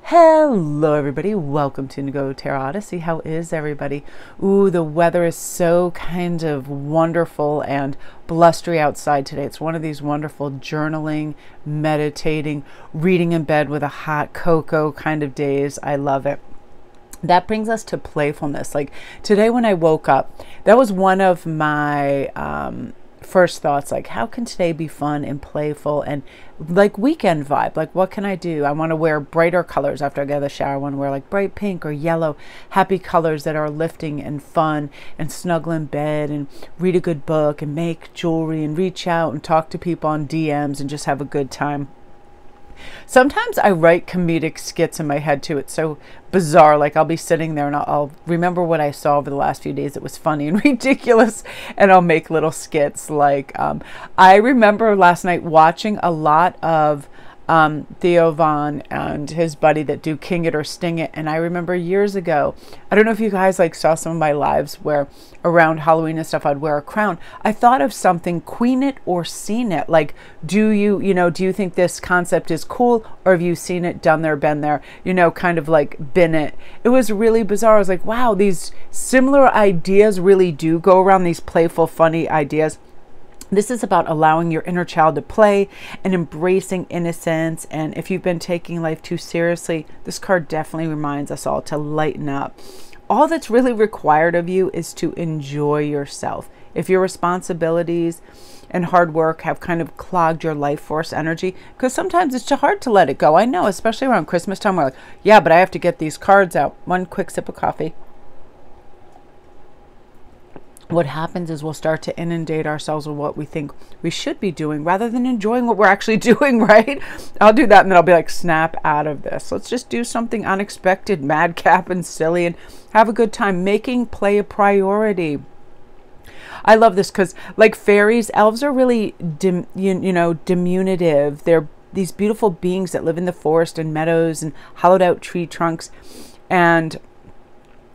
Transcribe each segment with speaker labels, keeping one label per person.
Speaker 1: Hello everybody, welcome to Go Tarot Odyssey. How is everybody? Ooh, the weather is so kind of wonderful and blustery outside today. It's one of these wonderful journaling, meditating, reading in bed with a hot cocoa kind of days. I love it. That brings us to playfulness. Like today when I woke up, that was one of my first thoughts, like how can today be fun and playful and like weekend vibe? Like what can I do? I want to wear brighter colors after I get out of the shower. I want to wear like bright pink or yellow, happy colors that are lifting and fun, and snuggle in bed and read a good book and make jewelry and reach out and talk to people on DMs and just have a good time. Sometimes I write comedic skits in my head too. It's so bizarre. Like I'll be sitting there and I'll remember what I saw over the last few days. It was funny and ridiculous, and I'll make little skits. Like I remember last night watching a lot of Theo Von and his buddy that do King It or Sting It. And I remember years ago, I don't know if you guys like saw some of my lives where around Halloween and stuff, I'd wear a crown. I thought of something, Queen It or Seen It. Like, do you think this concept is cool, or have you seen it, done there, been there, kind of like been it. It was really bizarre. I was like, wow, these similar ideas really do go around, these playful, funny ideas. This is about allowing your inner child to play and embracing innocence. And if you've been taking life too seriously, this card definitely reminds us all to lighten up. All that's really required of you is to enjoy yourself. If your responsibilities and hard work have kind of clogged your life force energy, because sometimes it's too hard to let it go. I know, especially around Christmas time, we're like, yeah, but I have to get these cards out. One quick sip of coffee. What happens is we'll start to inundate ourselves with what we think we should be doing rather than enjoying what we're actually doing, right? I'll do that and then I'll be like, snap out of this. Let's just do something unexpected, madcap and silly, and have a good time, making play a priority. I love this because like fairies, elves are really diminutive. They're these beautiful beings that live in the forest and meadows and hollowed out tree trunks. And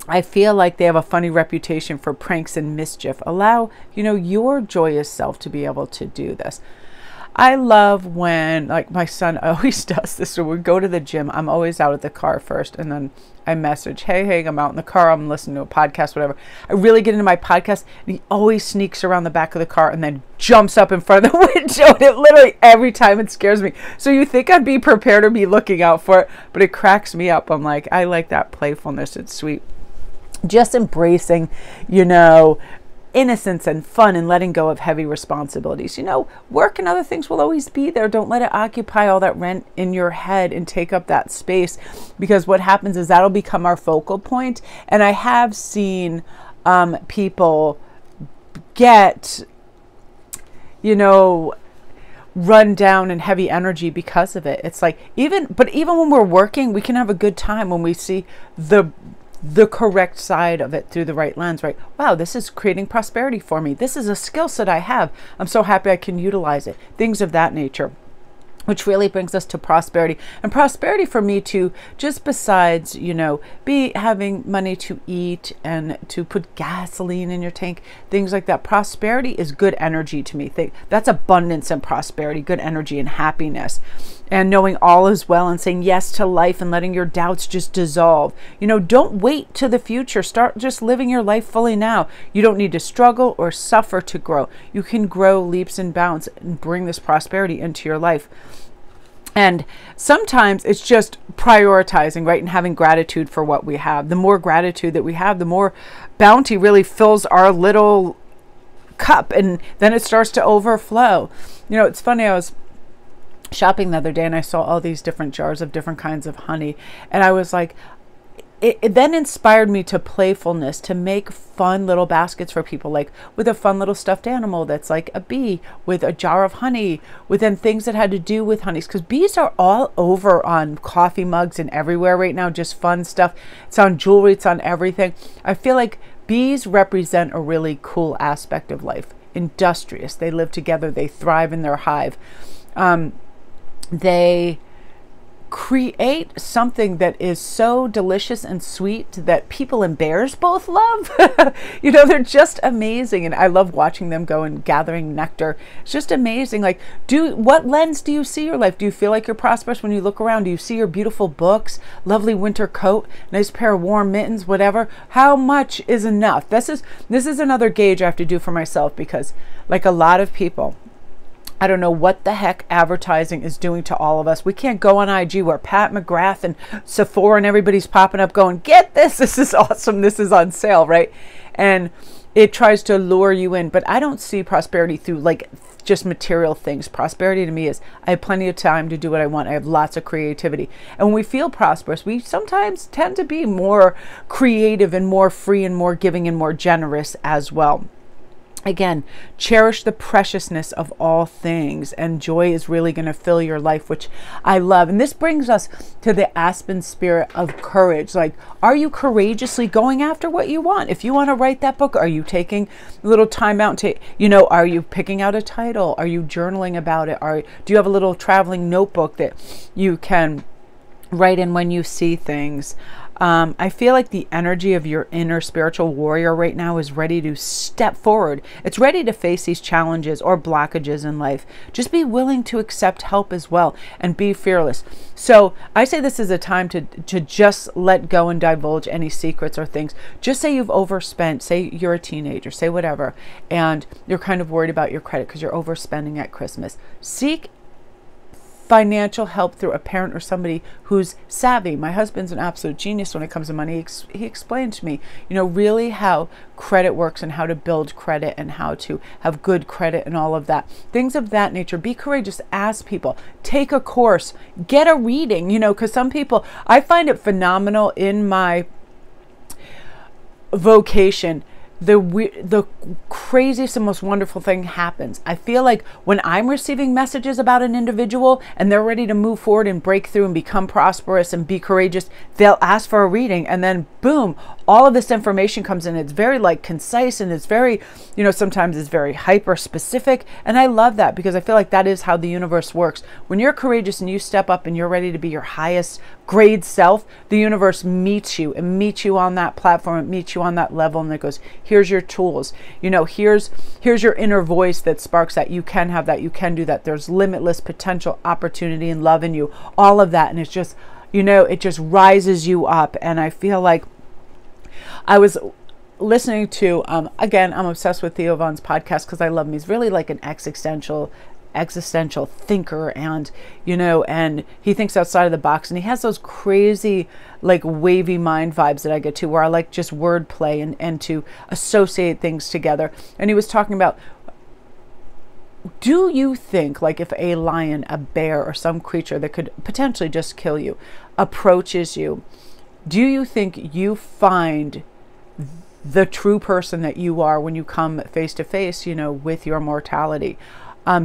Speaker 1: I feel like they have a funny reputation for pranks and mischief. Allow, your joyous self to be able to do this. I love when, like my son always does this, so we go to the gym. I'm always out at the car first, and then I message, hey, I'm out in the car. I'm listening to a podcast, whatever. I really get into my podcast, and he always sneaks around the back of the car and then jumps up in front of the window. And it literally every time it scares me. So you think I'd be prepared or be looking out for it, but it cracks me up. I'm like, I like that playfulness. It's sweet. Just embracing, innocence and fun and letting go of heavy responsibilities. Work and other things will always be there. Don't let it occupy all that rent in your head and take up that space, because what happens is that'll become our focal point. And I have seen people get, run down in heavy energy because of it. It's like, even when we're working, we can have a good time when we see the correct side of it through the right lens, right? Wow, this is creating prosperity for me. This is a skill set I have. I'm so happy I can utilize it. Things of that nature. Which really brings us to prosperity. And prosperity for me too, just besides, be having money to eat and to put gasoline in your tank, things like that. Prosperity is good energy to me. That's abundance and prosperity, good energy and happiness. And knowing all is well and saying yes to life and letting your doubts just dissolve. Don't wait to the future. Start just living your life fully now. You don't need to struggle or suffer to grow. You can grow leaps and bounds and bring this prosperity into your life. And sometimes it's just prioritizing, right? And having gratitude for what we have. The more gratitude that we have, the more bounty really fills our little cup, and then it starts to overflow. It's funny, I was shopping the other day and I saw all these different jars of different kinds of honey, and I was like, it then inspired me to playfulness, to make fun little baskets for people, like with a fun little stuffed animal that's like a bee, with a jar of honey, with then things that had to do with honeys, because bees are all over on coffee mugs and everywhere right now, just fun stuff. It's on jewelry, it's on everything. I feel like bees represent a really cool aspect of life. Industrious, they live together, they thrive in their hive. They create something that is so delicious and sweet that people and bears both love. You know, they're just amazing. And I love watching them go and gathering nectar. It's just amazing. Like, what lens do you see your life? Do you feel like you're prosperous when you look around? Do you see your beautiful books, lovely winter coat, nice pair of warm mittens, whatever? How much is enough? This is another gauge I have to do for myself, because like a lot of people, I don't know what the heck advertising is doing to all of us. We can't go on IG where Pat McGrath and Sephora and everybody's popping up going, get this, this is awesome, this is on sale, right? And it tries to lure you in. But I don't see prosperity through like just material things. Prosperity to me is I have plenty of time to do what I want. I have lots of creativity. And when we feel prosperous, we sometimes tend to be more creative and more free and more giving and more generous as well. Again, cherish the preciousness of all things, and joy is really going to fill your life, which I love. And this brings us to the Aspen spirit of courage. Like, are you courageously going after what you want? If you want to write that book, are you taking a little time out to, are you picking out a title? Are you journaling about it? Do you have a little traveling notebook that you can write in when you see things? I feel like the energy of your inner spiritual warrior right now is ready to step forward. It's ready to face these challenges or blockages in life. Just be willing to accept help as well, and be fearless. So I say this is a time to just let go and divulge any secrets or things. Just say you've overspent, say you're a teenager, say whatever, and you're kind of worried about your credit because you're overspending at Christmas. Seek financial help through a parent or somebody who's savvy. My husband's an absolute genius when it comes to money. He explained to me, really how credit works and how to build credit and how to have good credit and all of that. Things of that nature. Be courageous. Ask people. Take a course. Get a reading, because some people, I find it phenomenal in my vocation. The craziest and most wonderful thing happens. I feel like when I'm receiving messages about an individual and they're ready to move forward and break through and become prosperous and be courageous, they'll ask for a reading, and then boom, all of this information comes in. It's very concise, and it's very, sometimes it's very hyper specific. And I love that, because I feel like that is how the universe works. When you're courageous and you step up and you're ready to be your highest grade self, the universe meets you and meets you on that platform. It meets you on that level, and it goes, here's your tools. Here's your inner voice that sparks that. You can have that. You can do that. There's limitless potential, opportunity, and love in you. All of that. And it's just, it just rises you up. And I feel like I was listening to, again, I'm obsessed with Theo Von's podcast because I love him. He's really like an existential thinker, and and he thinks outside of the box, and he has those crazy wavy mind vibes that I get to, where I like just wordplay and to associate things together. And he was talking about, do you think if a lion, a bear, or some creature that could potentially just kill you approaches you, do you think you find the true person that you are when you come face to face, with your mortality?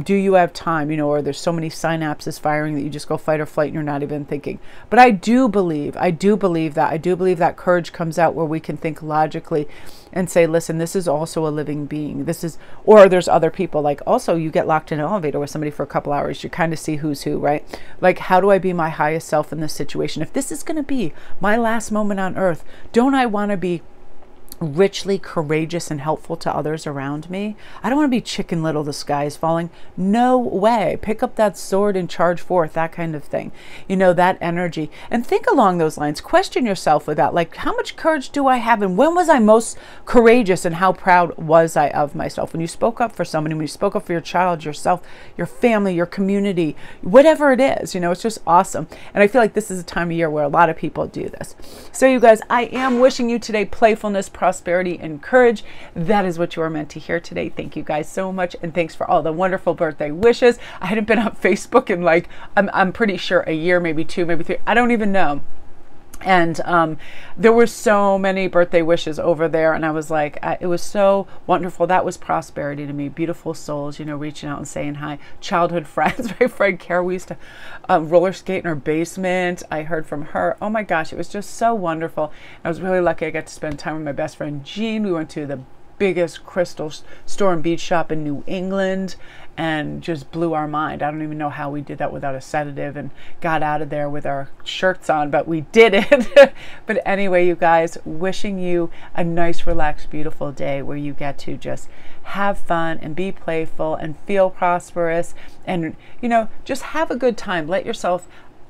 Speaker 1: Do you have time, or there's so many synapses firing that you just go fight or flight and you're not even thinking? But I do believe that courage comes out where we can think logically and say, listen, this is also a living being. Or there's other people, also you get locked in an elevator with somebody for a couple hours, you kind of see who's who, right? How do I be my highest self in this situation? If this is going to be my last moment on earth, don't I want to be richly courageous and helpful to others around me? I don't want to be Chicken Little, the sky is falling. No way. Pick up that sword and charge forth, that kind of thing. That energy. And think along those lines. Question yourself with that. How much courage do I have? And when was I most courageous, and how proud was I of myself? When you spoke up for somebody, when you spoke up for your child, yourself, your family, your community, whatever it is, it's just awesome. And I feel like this is a time of year where a lot of people do this. So you guys, I am wishing you today playfulness, prosperity, and courage. That is what you are meant to hear today. Thank you guys so much, and thanks for all the wonderful birthday wishes. I hadn't been on Facebook in I'm pretty sure a year, maybe 2, maybe 3. I don't even know. And there were so many birthday wishes over there, and I was like, it was so wonderful. That was prosperity to me. Beautiful souls, reaching out and saying hi. Childhood friends. My friend Kara, we used to roller skate in her basement. I heard from her. Oh my gosh, it was just so wonderful. I was really lucky I got to spend time with my best friend Jean. We went to the biggest crystal store and bead shop in New England, and just blew our mind. I don't even know how we did that without a sedative and got out of there with our shirts on, but we did it. But anyway, you guys, wishing you a nice, relaxed, beautiful day where you get to just have fun and be playful and feel prosperous and, you know, just have a good time. Let yourself,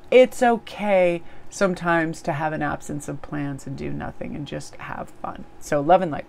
Speaker 1: it's okay sometimes to have an absence of plans and do nothing and just have fun. So love and light.